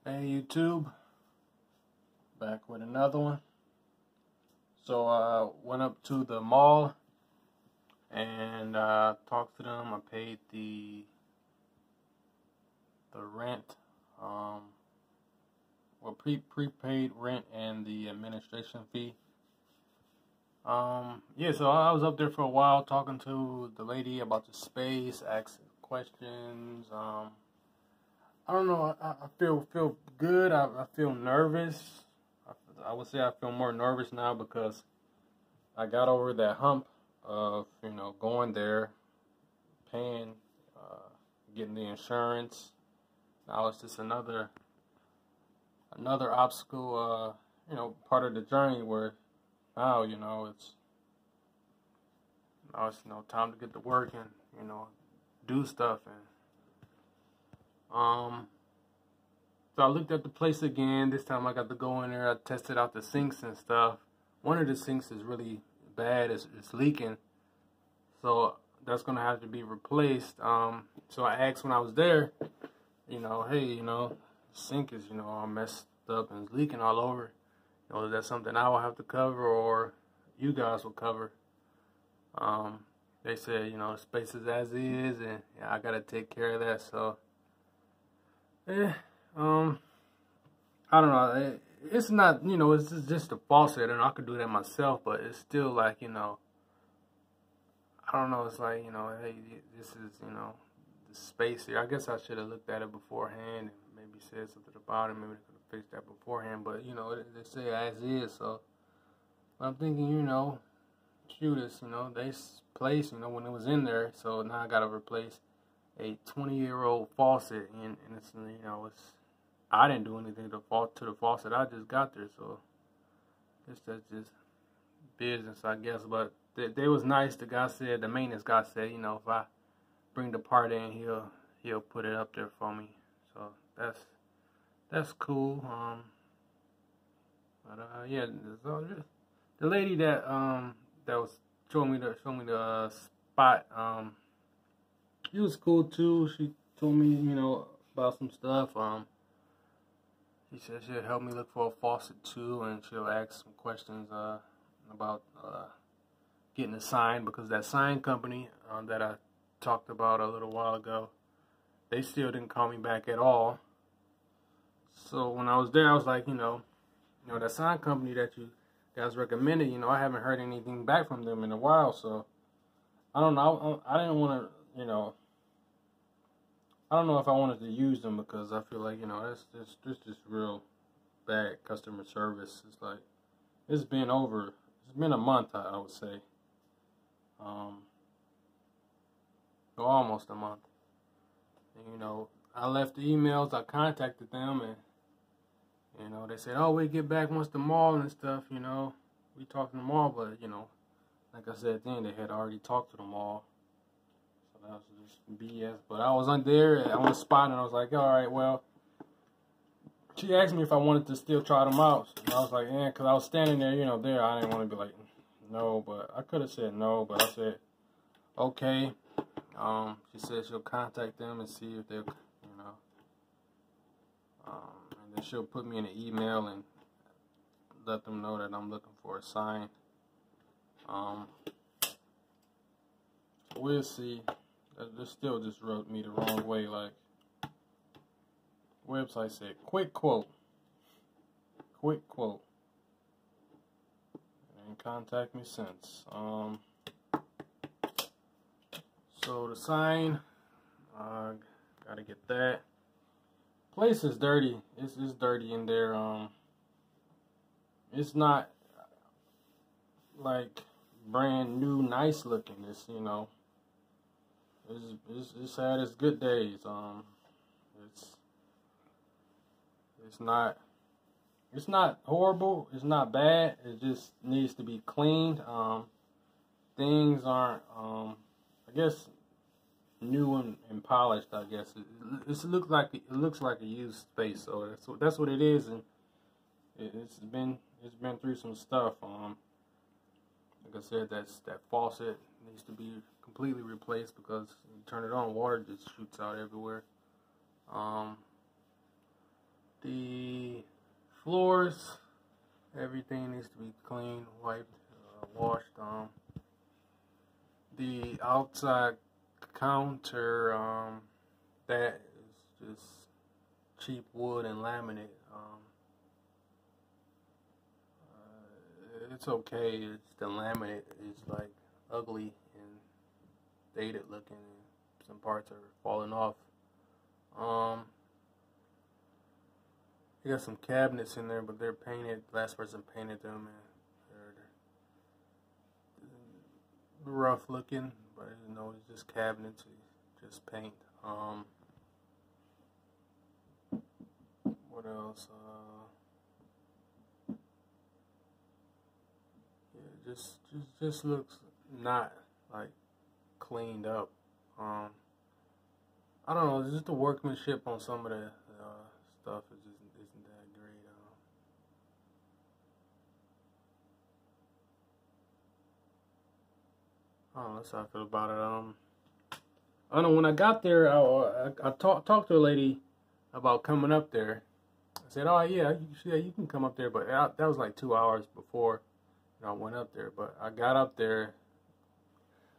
Hey YouTube, back with another one. So I went up to the mall and talked to them. I paid the rent, prepaid rent and the administration fee. Yeah, so I was up there for a while talking to the lady about the space, asking questions. I don't know. I feel good. I feel nervous. I would say I feel more nervous now because I got over that hump of going there, paying, getting the insurance. Now it's just another obstacle. Part of the journey where now it's time to get to work and do stuff and. So I looked at the place again. This time I got to go in there. I tested out the sinks and stuff. One of the sinks is really bad. It's leaking. So that's going to have to be replaced. So I asked when I was there, hey, the sink is, all messed up and it's leaking all over. Is that something I will have to cover or you guys will cover? They said, the space is as is and I got to take care of that. So, I don't know. It's not, it's just a faucet, and I could do that myself. But it's still like, I don't know. It's like, hey, this is, the space here. I guess I should have looked at it beforehand and maybe said something about it. Maybe they could have fixed that beforehand. But they say as is. So I'm thinking, shoot, it's, this place, when it was in there. So now I gotta replace a 20-year-old faucet, and it's, it's. I didn't do anything to the faucet. I just got there, so that's just business, I guess. But they was nice. The guy said, the maintenance guy said, if I bring the part in, he'll put it up there for me. So that's cool. Yeah. So the lady that was showing me the spot. She was cool too. She told me, about some stuff. She said she'll help me look for a faucet too, and she'll ask some questions about getting a sign, because that sign company that I talked about a little while ago, they still didn't call me back at all. So when I was there, I was like, that sign company that you guys recommended, I haven't heard anything back from them in a while. So I don't know. I didn't want to, I don't know if I wanted to use them because I feel like, that's just real bad customer service. It's like, it's been a month, I would say. Almost a month. And, I left the emails, I contacted them, and, they said, oh, we get back once the mall and stuff, we talked to the mall, but, like I said then, they had already talked to the mall. That was just BS. But I was on there on the spot, and I was like, all right, well, she asked me if I wanted to still try them out. And I was like, yeah, because I was standing there, there. I didn't want to be like, no, but I could have said no, but I said, okay. She said she'll contact them and see if they'll, and then she'll put me in an email and let them know that I'm looking for a sign. We'll see. They still just wrote me the wrong way. Like, website said, quick quote. And contact me since. So the sign, gotta get that. Place is dirty. It's dirty in there. It's not like brand new, nice looking. It's It's had its good days. It's not horrible. It's not bad. It just needs to be cleaned. Things aren't, I guess, new and polished. I guess it looks like a used space. So that's what it is, and it's been through some stuff. Like I said, that faucet needs to be completely replaced because you turn it on, water just shoots out everywhere. The floors, everything needs to be cleaned, wiped, washed. The outside counter, that is just cheap wood and laminate. It's okay. It's the laminate is like ugly and dated looking, and some parts are falling off. You got some cabinets in there, but they're painted. Last person painted them, and they're rough looking. But you know, it's just cabinets, just paint. What else? Yeah, just looks not like cleaned up. I don't know. Just the workmanship on some of the stuff is just isn't that great. I don't know. That's how I feel about it. I don't know. When I got there, I talked to a lady about coming up there. I said, "Oh yeah, you can come up there," but that was like 2 hours before I went up there. But I got up there,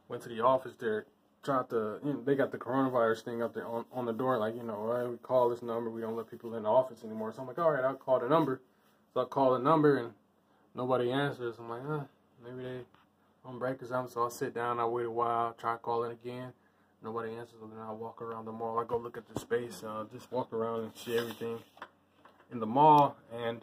went to the office there, tried to, they got the coronavirus thing up there on the door, like, right, we call this number, we don't let people in the office anymore. So I'm like, all right, I'll call the number. So I call the number and nobody answers. I'm like, maybe they on break or something. So I sit down, I wait a while, try calling again. Nobody answers. So then I walk around the mall. I go look at the space, just walk around and see everything in the mall. And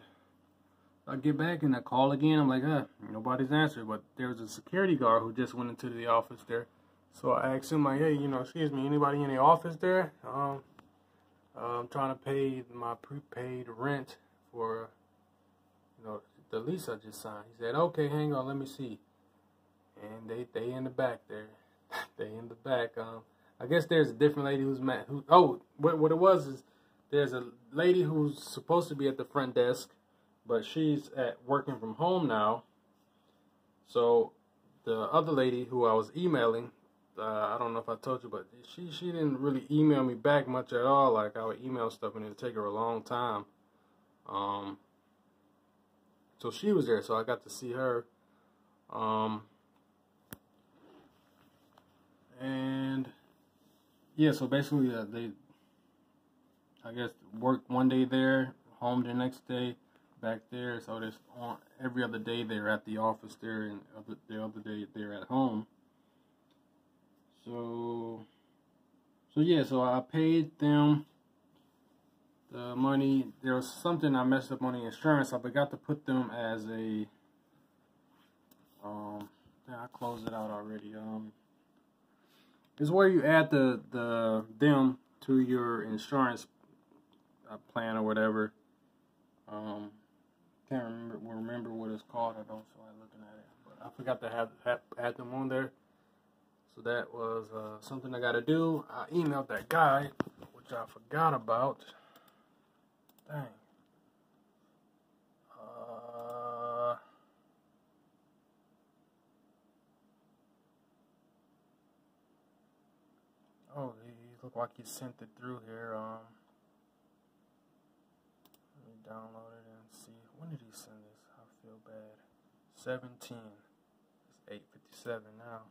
I get back and I call again. I'm like, nobody's answered. But there's a security guard who just went into the office there. So I asked him, like, hey, excuse me, anybody in the office there? I'm trying to pay my prepaid rent for, the lease I just signed. He said, okay, hang on, let me see. And they in the back there. They in the back. I guess there's a different lady who's mad. What it was is there's a lady who's supposed to be at the front desk, but she's working from home now. So the other lady who I was emailing, I don't know if I told you, but she didn't really email me back much at all. Like, I would email stuff and it'd take her a long time. So she was there, so I got to see her. And yeah, so basically they, I guess, work one day there, home the next day, back there. So there's every other day they're at the office there, and the other day they're at home. So yeah, so I paid them the money. There was something I messed up on the insurance. I forgot to put them as a, I closed it out already. It's where you add them to your insurance plan or whatever. Can't remember what it's called. I don't feel like looking at it, but I forgot to add them on there. So that was something I got to do. I emailed that guy, which I forgot about. Dang. Oh, he looked like he sent it through here. Let me download it and see. When did he send this? I feel bad. 17. It's 8:57 now.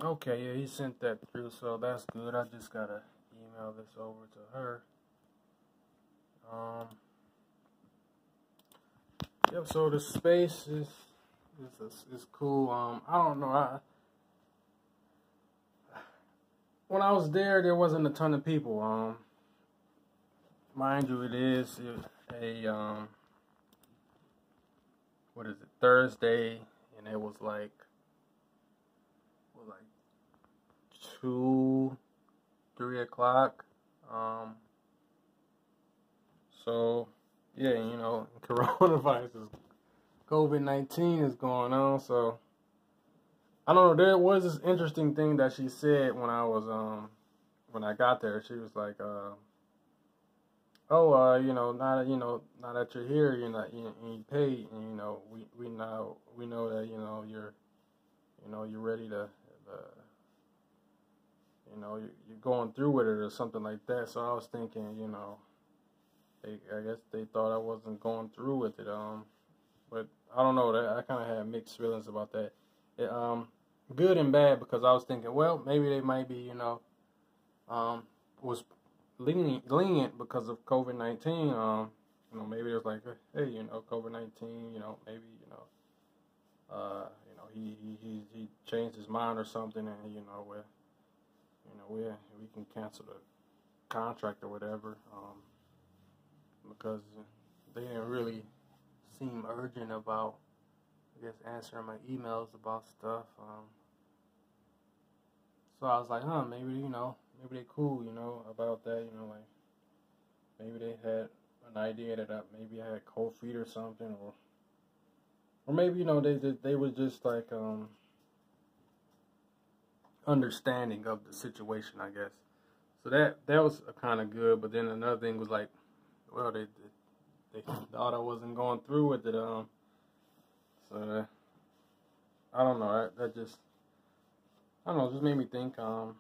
Okay, yeah, he sent that through, so that's good. I just gotta email this over to her. Yep. So the space is cool. I don't know. When I was there wasn't a ton of people. Mind you, it is a what is it, Thursday, and it was like 2, 3 o'clock. So yeah, coronavirus, COVID-19 is going on. So I don't know. There was this interesting thing that she said when I was when I got there. She was like, now that you're here, you paid, and we know that you know, you're ready to, you know, you're going through with it or something like that. So I was thinking, you know, I guess they thought I wasn't going through with it. But I don't know. I kind of had mixed feelings about that. It, good and bad, because I was thinking, well, maybe they might be, you know, was lenient because of COVID-19. You know, maybe it was like, hey, you know, COVID-19, you know, maybe, you know, he changed his mind or something, and we can cancel the contract or whatever, because they didn't really seem urgent about, I guess, answering my emails about stuff. So I was like, maybe, you know, maybe they cool, you know, about that, you know, like maybe they had an idea that maybe I had cold feet or something, or maybe, you know, they were just like understanding of the situation, I guess. So that was kind of good. But then another thing was like, well, they thought I wasn't going through with it. So I don't know. That just, I don't know. Just made me think about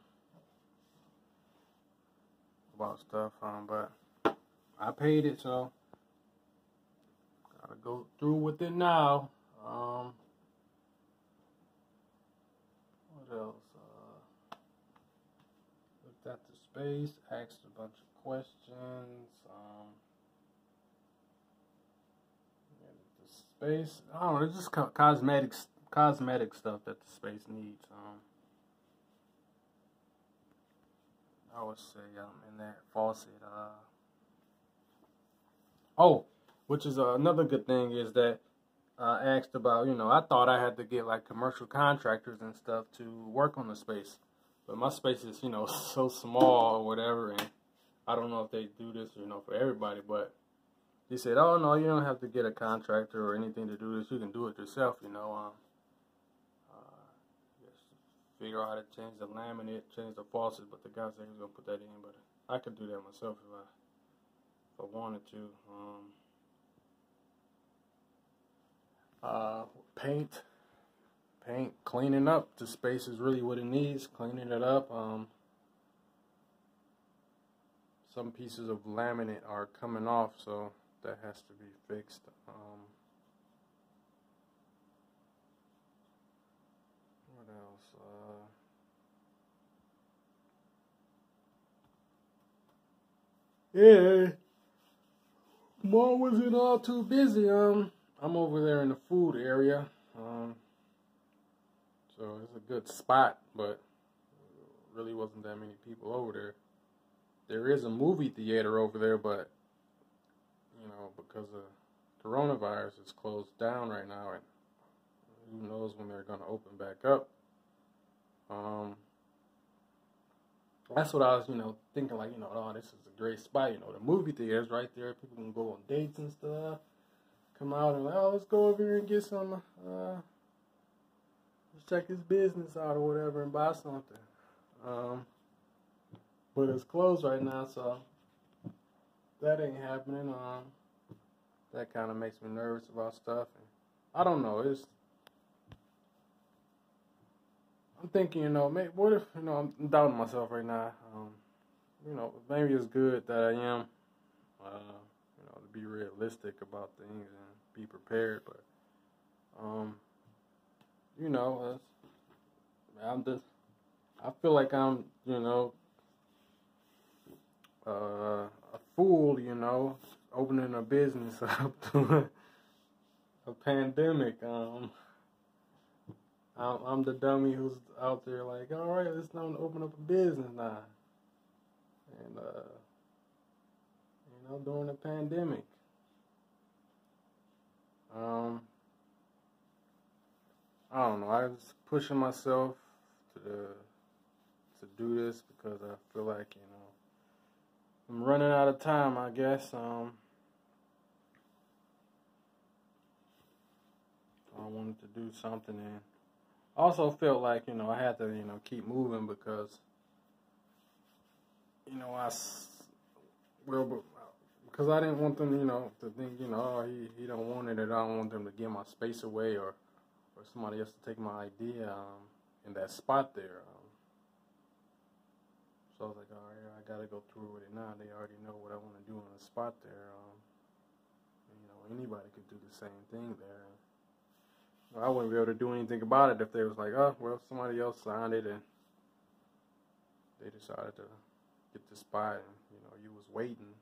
stuff. But I paid it, so gotta go through with it now. What else? Looked at the space, asked a bunch of questions. The space, I don't know, it's just cosmetic stuff that the space needs. I would say in that faucet. Oh, which is another good thing is that I asked about, you know, I thought I had to get like commercial contractors and stuff to work on the space. But my space is, you know, so small or whatever, and I don't know if they do this, you know, for everybody, but he said, oh, no, you don't have to get a contractor or anything to do this. You can do it yourself, you know. Just figure out how to change the laminate, change the faucet, but the guy said he was going to put that in, but I could do that myself if I wanted to. Paint, cleaning up the space is really what it needs. Cleaning it up. Some pieces of laminate are coming off, so that has to be fixed. What else? Yeah, mom wasn't all too busy. I'm over there in the food area. So it's a good spot, but really wasn't that many people over there. There is a movie theater over there, but, you know, because of coronavirus, it's closed down right now, and who knows when they're going to open back up. That's what I was, you know, thinking, like, you know, oh, this is a great spot, you know, the movie theater's right there, people can go on dates and stuff, come out and, like, oh, let's go over here and get some, let's check his business out or whatever and buy something. But it's closed right now, so that ain't happening. That kind of makes me nervous about stuff. And I don't know. I'm thinking, you know, maybe, what if, you know, I'm doubting myself right now. You know, maybe it's good that I am, you know, to be realistic about things and be prepared. But, you know, I feel like I'm, you know, a fool, you know, opening a business up to a pandemic. I'm the dummy who's out there like, all right, it's time to open up a business now, and you know, during the pandemic. I don't know. I was pushing myself to do this because I feel like, you know, I'm running out of time, I guess. I wanted to do something, and I also felt like, you know, I had to, you know, keep moving because, you know, because I didn't want them, you know, to think, you know, oh, he don't want it, and I don't want them to give my space away or somebody else to take my idea in that spot there. So I was like, all right, I gotta go through with it now. They already know what I want to do on the spot there. And, you know, anybody could do the same thing there. Well, I wouldn't be able to do anything about it if they was like, oh, well, somebody else signed it and they decided to get the spot and, you know, you was waiting.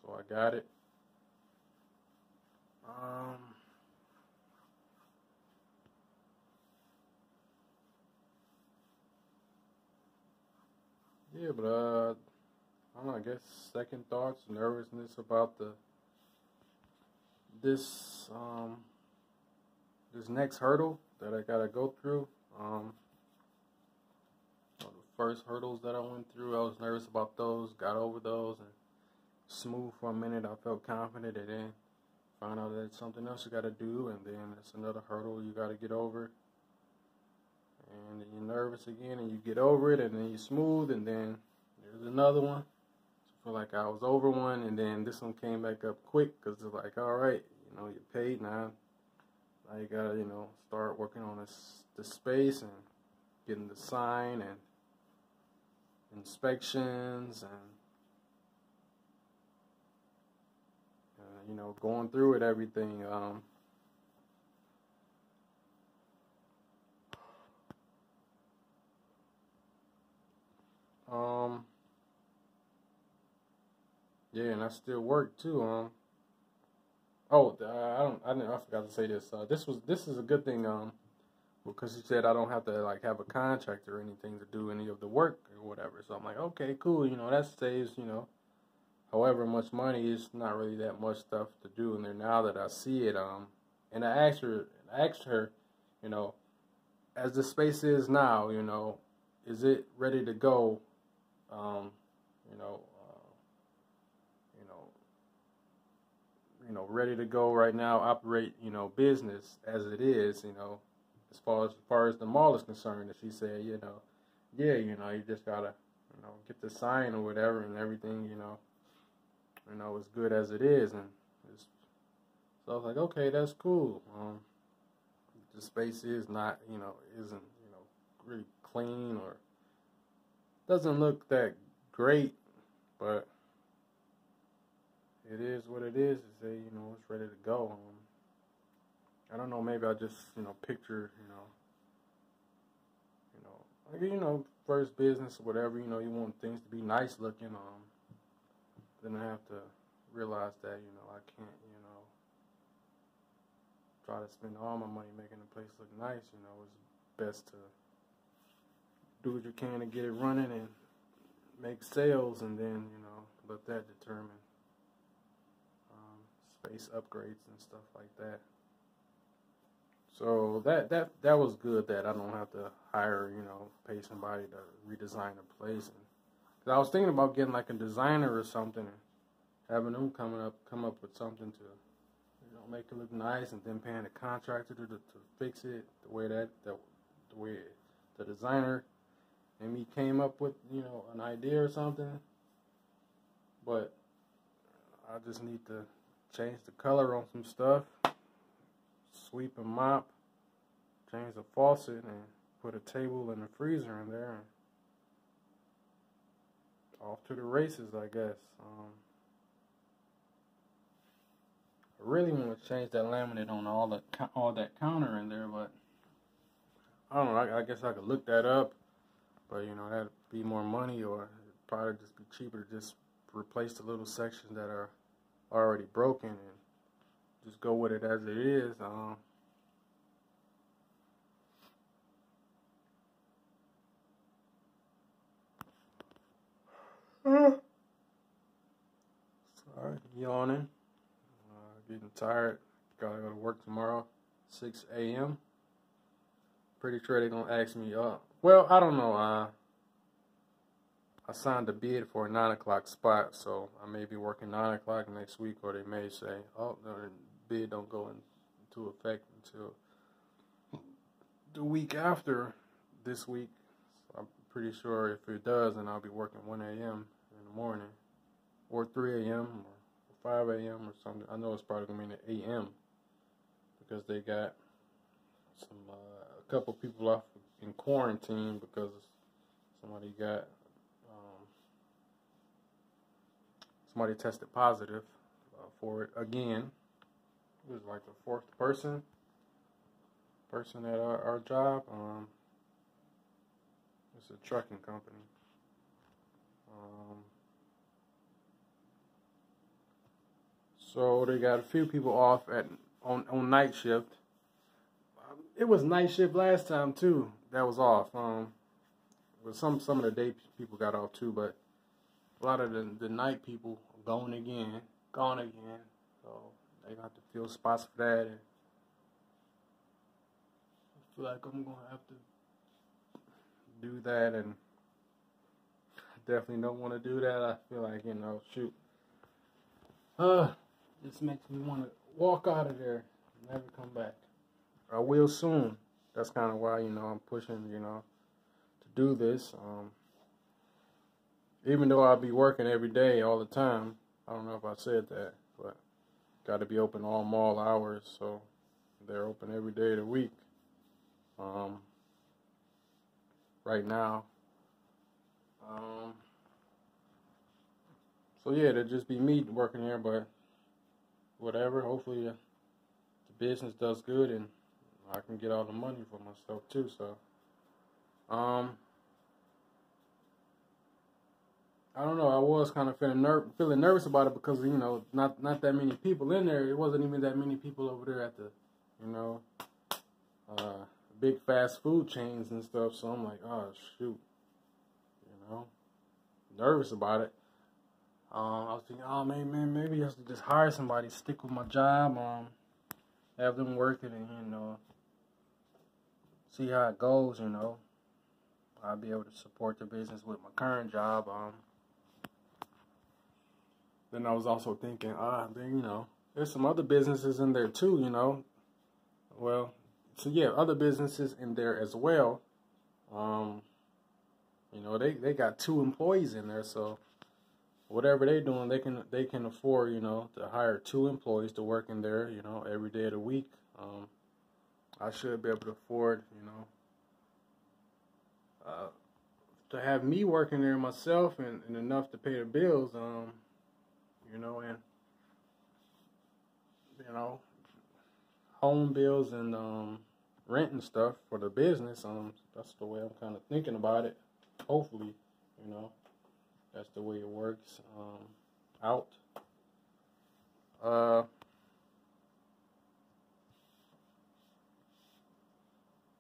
So I got it. Yeah, but I don't know, I guess second thoughts, nervousness about this this next hurdle that I gotta go through. The first hurdles that I went through, I was nervous about those, got over those, and smooth for a minute. I felt confident, and then found out that it's something else you gotta do, and then it's another hurdle you gotta get over. And then you're nervous again, and you get over it, and then you're smooth, and then there's another one. So I feel like I was over one, and then this one came back up quick, because it's like, all right, you know, you're paid now. Now you gotta, you know, start working on the space and getting the sign and inspections and you know, going through it, everything. Yeah, and I still work too. I forgot to say this. This is a good thing. Because he said I don't have to like have a contract or anything to do any of the work or whatever. So I'm like, okay, cool. You know, that saves, you know, however much money. It's not really that much stuff to do in there now that I see it. And I asked her, you know, as the space is now, you know, is it ready to go? You know, ready to go right now, operate, you know, business as it is, you know, as far as the mall is concerned. And she said, you know, yeah, you know, you just gotta, you know, get the sign or whatever, and everything, you know, as good as it is. And so I was like, okay, that's cool. The space is not, you know, isn't, you know, really clean or doesn't look that great, but it is what it is. To say, you know, it's ready to go. I don't know. Maybe I just, you know, picture, first business or whatever. You know, you want things to be nice looking. Then I have to realize that, you know, I can't, you know, try to spend all my money making the place look nice. You know, it's best to do what you can to get it running and make sales, and then, you know, let that determine space upgrades and stuff like that. So that was good that I don't have to hire, you know, pay somebody to redesign the place. And cause I was thinking about getting like a designer or something and having them come up with something to, you know, make it look nice, and then paying a contractor to fix it the way the designer and me came up with, you know, an idea or something. But I just need to change the color on some stuff, sweep and mop, change the faucet, and put a table and a freezer in there, and off to the races, I guess. I really want to change that laminate on all that counter in there, but I don't know. I guess I could look that up, but, you know, that'd be more money, or it'd probably just be cheaper to just replace the little sections that are already broken and just go with it as it is. Sorry, yawning. Getting tired. Gotta go to work tomorrow, 6 a.m. Pretty sure they're gonna ask me. Well, I don't know. I signed a bid for a 9 o'clock spot, so I may be working 9 o'clock next week, or they may say, oh, the bid don't go into effect until the week after this week. So I'm pretty sure if it does, then I'll be working 1 a.m. in the morning, or 3 a.m. or 5 a.m. or something. I know it's probably going to be an a.m. because they got a couple people off in quarantine because somebody tested positive for it again. It was like the fourth person at our job. It's a trucking company. So they got a few people off on night shift. It was night shift last time too. That was off. But some of the day people got off too, but a lot of the night people gone again. So they got to fill spots for that. And I feel like I'm gonna have to do that, and I definitely don't want to do that. I feel like, shoot. This makes me want to walk out of there and never come back. I will soon. That's kind of why, I'm pushing, to do this. Even though I'll be working every day all the time. I don't know if I said that, but got to be open all mall hours, so they're open every day of the week. Right now. So yeah, it'll just be me working here, but whatever. Hopefully the business does good and I can get all the money for myself too. So, I don't know. I was kind of feeling nervous about it because not that many people in there. It wasn't even that many people over there at the big fast food chains and stuff. So I'm like, oh shoot, nervous about it. I was thinking, oh maybe I should just hire somebody, stick with my job, have them working, and see how it goes. I'll be able to support the business with my current job. Then I was also thinking, there's some other businesses in there too. Well, so yeah, other businesses in there as well. They got 2 employees in there, so whatever they're doing, they can afford, to hire 2 employees to work in there, every day of the week. I should be able to afford, to have me working there myself and enough to pay the bills, and home bills and rent and stuff for the business. That's the way I'm kind of thinking about it. Hopefully, that's the way it works out.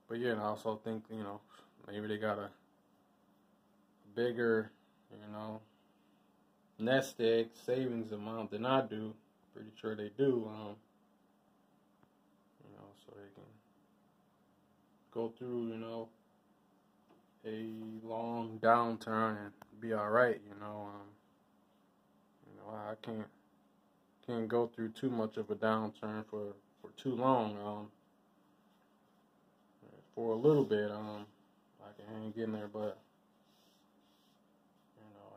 But yeah, and I also think, maybe they got a bigger, nest egg savings amount than I do. Pretty sure they do. So they can go through, a long downturn and be all right. I can't go through too much of a downturn for too long. For a little bit, I can hang in there, but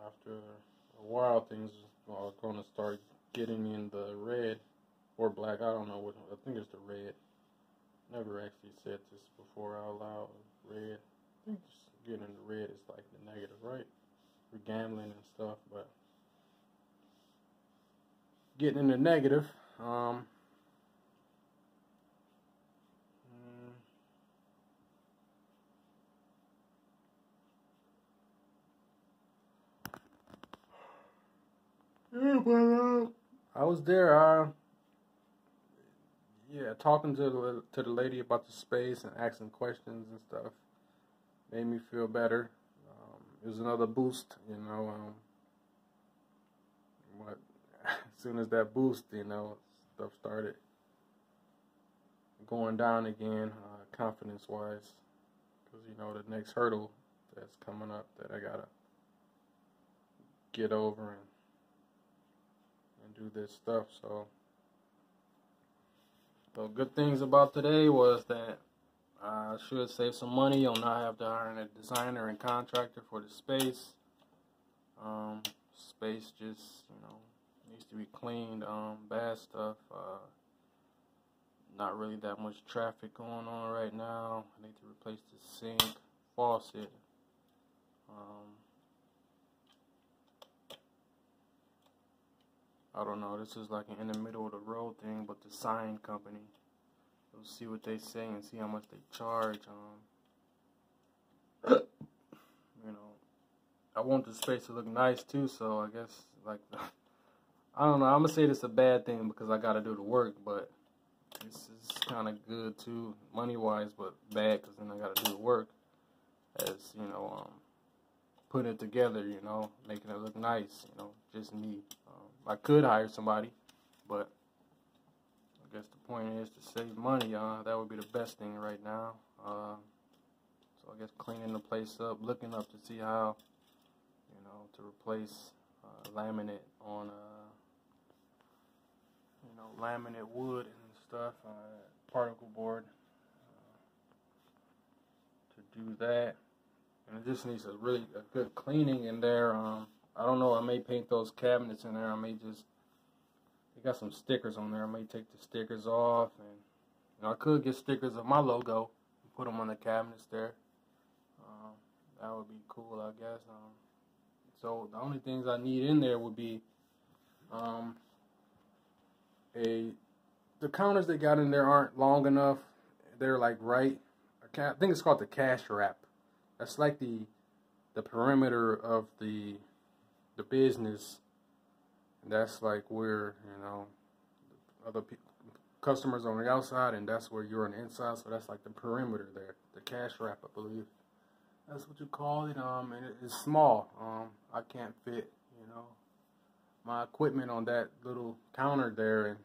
after a while, things are going to start getting in the red or black. I don't know what. I think it's the red. Never actually said this before out loud. Red. I think just getting in the red is like the negative, right? For gambling and stuff, but getting in the negative. Yeah, but I was there. Talking to the lady about the space and asking questions and stuff made me feel better. It was another boost, But as soon as that boost, stuff started going down again, confidence-wise, because the next hurdle that's coming up that I gotta get over and do this stuff. So good things about today was that I should save some money on not have to hire a designer and contractor for the space. Space just, needs to be cleaned. Bad stuff. not really that much traffic going on right now. I need to replace the sink, faucet. I don't know, this is like an in the middle of the road thing, but the sign company, we'll see what they say and see how much they charge. You know, I want the space to look nice too, so I guess, like, I don't know, I'm gonna say this is a bad thing because I gotta do the work, but this is kind of good too, money-wise, but bad because then I gotta do the work as, you know, putting it together, you know, making it look nice, you know, just me. I could hire somebody, but I guess the point is to save money. That would be the best thing right now. So I guess cleaning the place up, looking up to see how, you know, to replace laminate on, you know, laminate wood and stuff, particle board, to do that. And it just needs a good cleaning in there. I don't know, I may paint those cabinets in there. I may just, they got some stickers on there. I may take the stickers off, and, you know, I could get stickers of my logo and put them on the cabinets there. That would be cool, I guess. So the only things I need in there would be the counters they got in there aren't long enough. They're like right. I think it's called the cash wrap. That's like the perimeter of the business. And that's like where, you know, other people, customers on the outside, and that's where you're on the inside. So that's like the perimeter there, the cash wrap, I believe. That's what you call it. And it's small. I can't fit, you know, my equipment on that little counter there, and,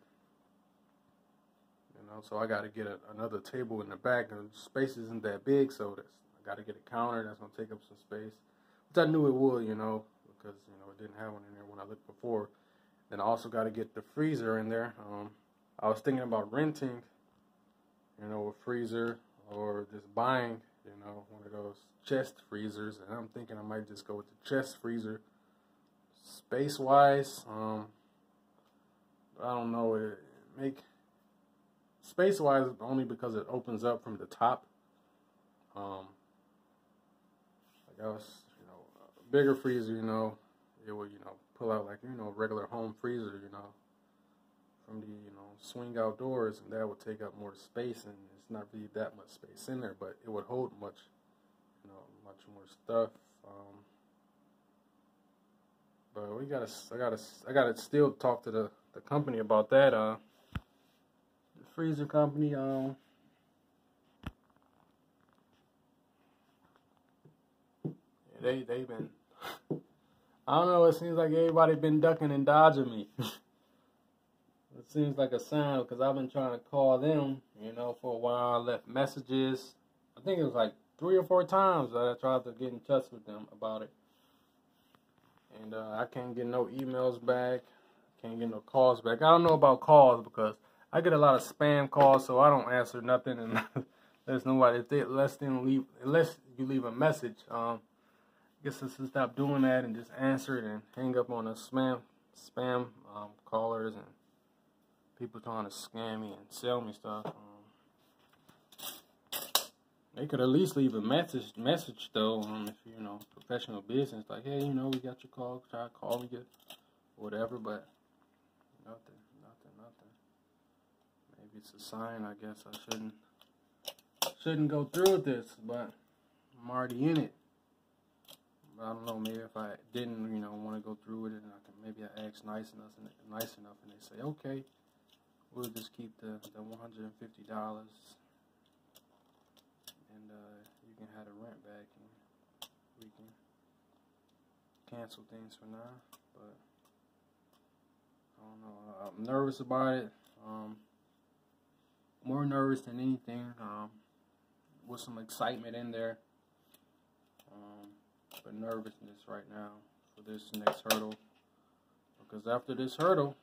you know, so I got to get another table in the back, and the space isn't that big, so I got to get a counter that's gonna take up some space, which I knew it would, you know, because, you know, it didn't have one in there when I looked before. Then I also got to get the freezer in there. I was thinking about renting, you know, a freezer, or just buying, you know, one of those chest freezers, and I'm thinking I might just go with the chest freezer. Space-wise, I don't know, space-wise only because it opens up from the top. Like I was, you know, a bigger freezer, you know, it would, you know, pull out like, you know, a regular home freezer, you know, from the, you know, swing outdoors, and that would take up more space, and it's not really that much space in there, but it would hold much, you know, much more stuff. But I gotta still talk to the company about that. The freezer company, they've been, I don't know, it seems like everybody been ducking and dodging me. It seems like a sign, because I've been trying to call them, you know, for a while. I left messages. I think it was like 3 or 4 times that I tried to get in touch with them about it. And I can't get no emails back. Can't get no calls back. I don't know about calls because I get a lot of spam calls, so I don't answer nothing. And there's nobody, unless you leave a message. I guess I should stop doing that and just answer it and hang up on the spam callers and people trying to scam me and sell me stuff. They could at least leave a message though, if you know, professional business, like, hey, you know, we got your call, try calling you, whatever, but nothing. Maybe it's a sign, I guess I shouldn't go through with this, but I'm already in it. But I don't know, maybe if I didn't, you know, want to go through with it, and maybe I asked nice enough, and they say, okay, we'll just keep the $150. You can have the rent back, and we can cancel things for now. But I don't know. I'm nervous about it. More nervous than anything. With some excitement in there. But nervousness right now for this next hurdle. Because after this hurdle,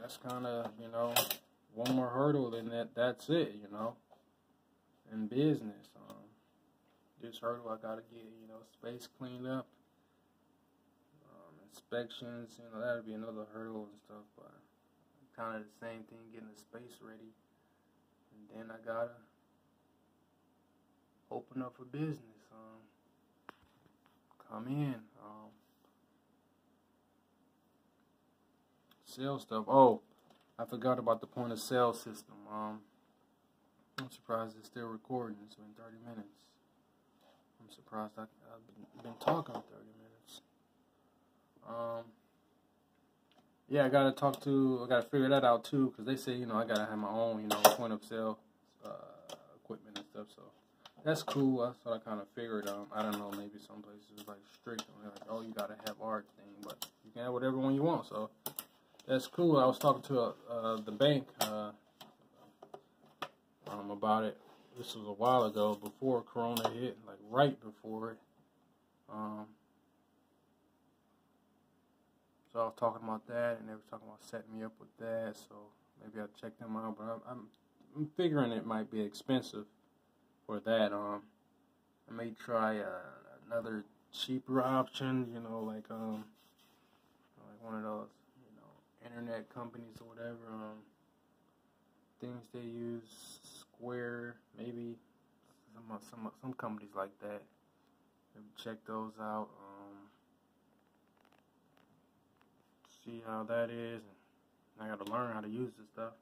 that's kind of, you know, one more hurdle, then that's it, you know, in business. This hurdle, I gotta get, you know, space cleaned up, inspections, you know, that'll be another hurdle and stuff, but kind of the same thing, getting the space ready. And then I gotta open up a business. Come in. Sell stuff. Oh, I forgot about the point of sale system. I'm surprised it's still recording. It's been 30 minutes. I'm surprised I've been talking 30 minutes. Yeah, I gotta figure that out too, because they say, I gotta have my own, point of sale equipment and stuff, so that's cool. That's what I kind of figured. I don't know, maybe some places like strict, like, oh, you gotta have our thing, but you can have whatever one you want, so that's cool. I was talking to the bank about it. This was a while ago, before Corona hit, like right before it. So I was talking about that, and they were talking about setting me up with that. So maybe I'll check them out. But I'm figuring it might be expensive for that. I may try another cheaper option. Like one of those internet companies or whatever. Things they use, Square, maybe some companies like that. Maybe check those out. See how that is. And I gotta learn how to use this stuff.